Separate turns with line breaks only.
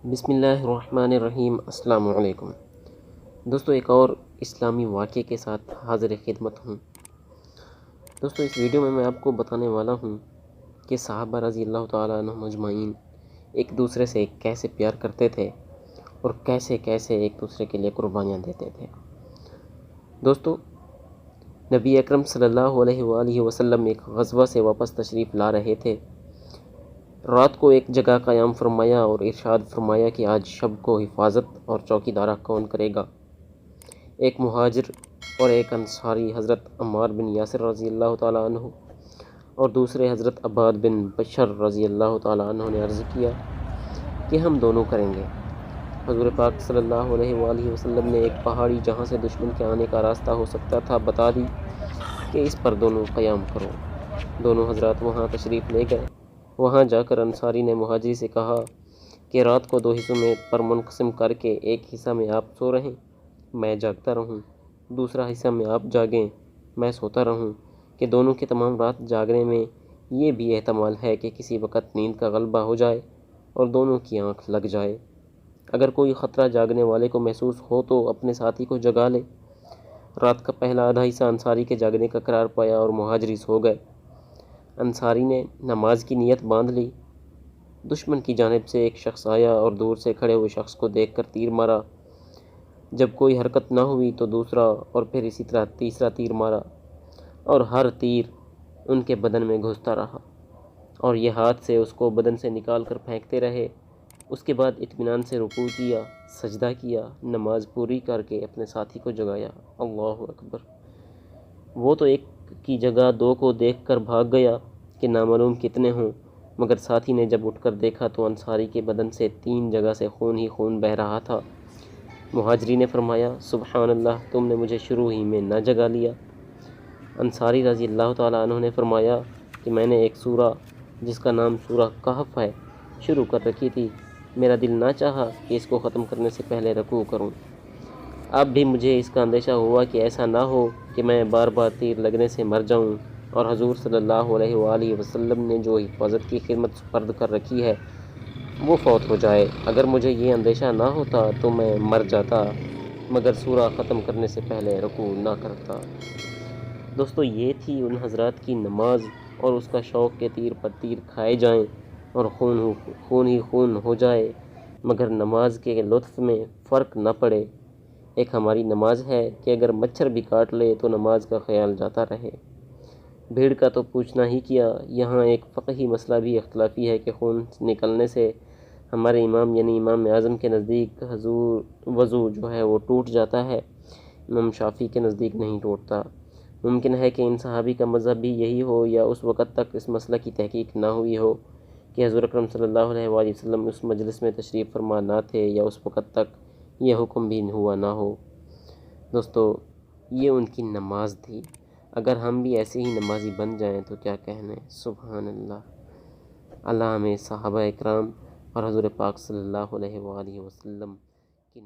بسم اللہ الرحمن الرحیم۔ السلام علیکم دوستو، ایک اور اسلامی واقعے کے ساتھ حاضر خدمت ہوں۔ دوستو، اس ویڈیو میں آپ کو بتانے والا ہوں کہ صحابہ رضی اللہ تعالیٰ عنہم اجمعین ایک دوسرے سے کیسے پیار کرتے تھے اور کیسے کیسے ایک دوسرے کے لیے قربانیاں دیتے تھے۔ دوستو، نبی اکرم صلی اللہ علیہ وآلہ وسلم ایک غزوہ سے واپس تشریف لا رہے تھے۔ رات کو ایک جگہ قیام فرمایا اور ارشاد فرمایا کہ آج شب کو حفاظت اور چوکیدارہ کون کرے گا؟ ایک مہاجر اور ایک انصاری حضرت عمار بن یاسر رضی اللہ تعالیٰ عنہ اور دوسرے حضرت عباد بن بشر رضی اللہ تعالیٰ عنہ نے عرض کیا کہ ہم دونوں کریں گے۔ حضور پاک صلی اللہ علیہ وآلہ وسلم نے ایک پہاڑی جہاں سے دشمن کے آنے کا راستہ ہو سکتا تھا بتا دی کہ اس پر دونوں قیام کرو۔ دونوں حضرات وہاں تشریف لے گئے۔ وہاں جا کر انصاری نے مہاجری سے کہا کہ رات کو 2 حصوں میں پر منقسم کر کے ایک حصہ میں آپ سو رہیں، میں جاگتا رہوں، دوسرا حصہ میں آپ جاگیں، میں سوتا رہوں، کہ دونوں کے تمام رات جاگنے میں یہ بھی احتمال ہے کہ کسی وقت نیند کا غلبہ ہو جائے اور دونوں کی آنکھ لگ جائے۔ اگر کوئی خطرہ جاگنے والے کو محسوس ہو تو اپنے ساتھی کو جگا لے۔ رات کا پہلا آدھا حصہ انصاری کے جاگنے کا قرار پایا اور مہاجری سو گئے۔ انصاری نے نماز کی نیت باندھ لی۔ دشمن کی جانب سے ایک شخص آیا اور دور سے کھڑے ہوئے شخص کو دیکھ کر تیر مارا۔ جب کوئی حرکت نہ ہوئی تو دوسرا اور پھر اسی طرح تیسرا تیر مارا اور ہر تیر ان کے بدن میں گھستا رہا اور یہ ہاتھ سے اس کو بدن سے نکال کر پھینکتے رہے۔ اس کے بعد اطمینان سے رکوع کیا، سجدہ کیا، نماز پوری کر کے اپنے ساتھی کو جگایا۔ اللہ اکبر! وہ تو ایک کی جگہ 2 کو دیکھ کر بھاگ گیا کہ نامعلوم کتنے ہوں، مگر ساتھی نے جب اٹھ کر دیکھا تو انصاری کے بدن سے 3 جگہ سے خون ہی خون بہہ رہا تھا۔ مہاجری نے فرمایا، سبحان اللہ، تم نے مجھے شروع ہی میں نہ جگا لیا۔ انصاری رضی اللہ تعالیٰ عنہ نے فرمایا کہ میں نے ایک سورہ جس کا نام سورہ کہف ہے شروع کر رکھی تھی، میرا دل نہ چاہا کہ اس کو ختم کرنے سے پہلے رکوع کروں۔ اب بھی مجھے اس کا اندیشہ ہوا کہ ایسا نہ ہو کہ میں بار بار تیر لگنے سے مر جاؤں اور حضور صلی اللہ علیہ وآلہ وسلم نے جو حفاظت کی خدمت سپرد کر رکھی ہے وہ فوت ہو جائے۔ اگر مجھے یہ اندیشہ نہ ہوتا تو میں مر جاتا، مگر سورہ ختم کرنے سے پہلے رکوع نہ کرتا۔ دوستو، یہ تھی ان حضرات کی نماز اور اس کا شوق کہ تیر پر تیر کھائے جائیں اور خون ہی خون ہو جائے، مگر نماز کے لطف میں فرق نہ پڑے۔ ایک ہماری نماز ہے کہ اگر مچھر بھی کاٹ لے تو نماز کا خیال جاتا رہے۔ بھیڑ کا تو پوچھنا ہی کیا۔ یہاں ایک فقہی مسئلہ بھی اختلافی ہے کہ خون نکلنے سے ہمارے امام یعنی امام اعظم کے نزدیک وضو جو ہے وہ ٹوٹ جاتا ہے، امام شافعی کے نزدیک نہیں ٹوٹتا۔ ممکن ہے کہ ان صحابی کا مذہب بھی یہی ہو یا اس وقت تک اس مسئلہ کی تحقیق نہ ہوئی ہو کہ حضور اکرم صلی اللہ علیہ وآلہ وسلم اس مجلس میں تشریف فرما نہ تھے یا اس وقت تک یہ حکم بھی ہوا نہ ہو۔ دوستو، یہ ان کی نماز تھی۔ اگر ہم بھی ایسے ہی نمازی بن جائیں تو کیا کہنے۔ سبحان اللہ! اللہ ہمیں صحابہ اکرام اور حضور پاک صلی اللہ علیہ وآلہ وسلم کی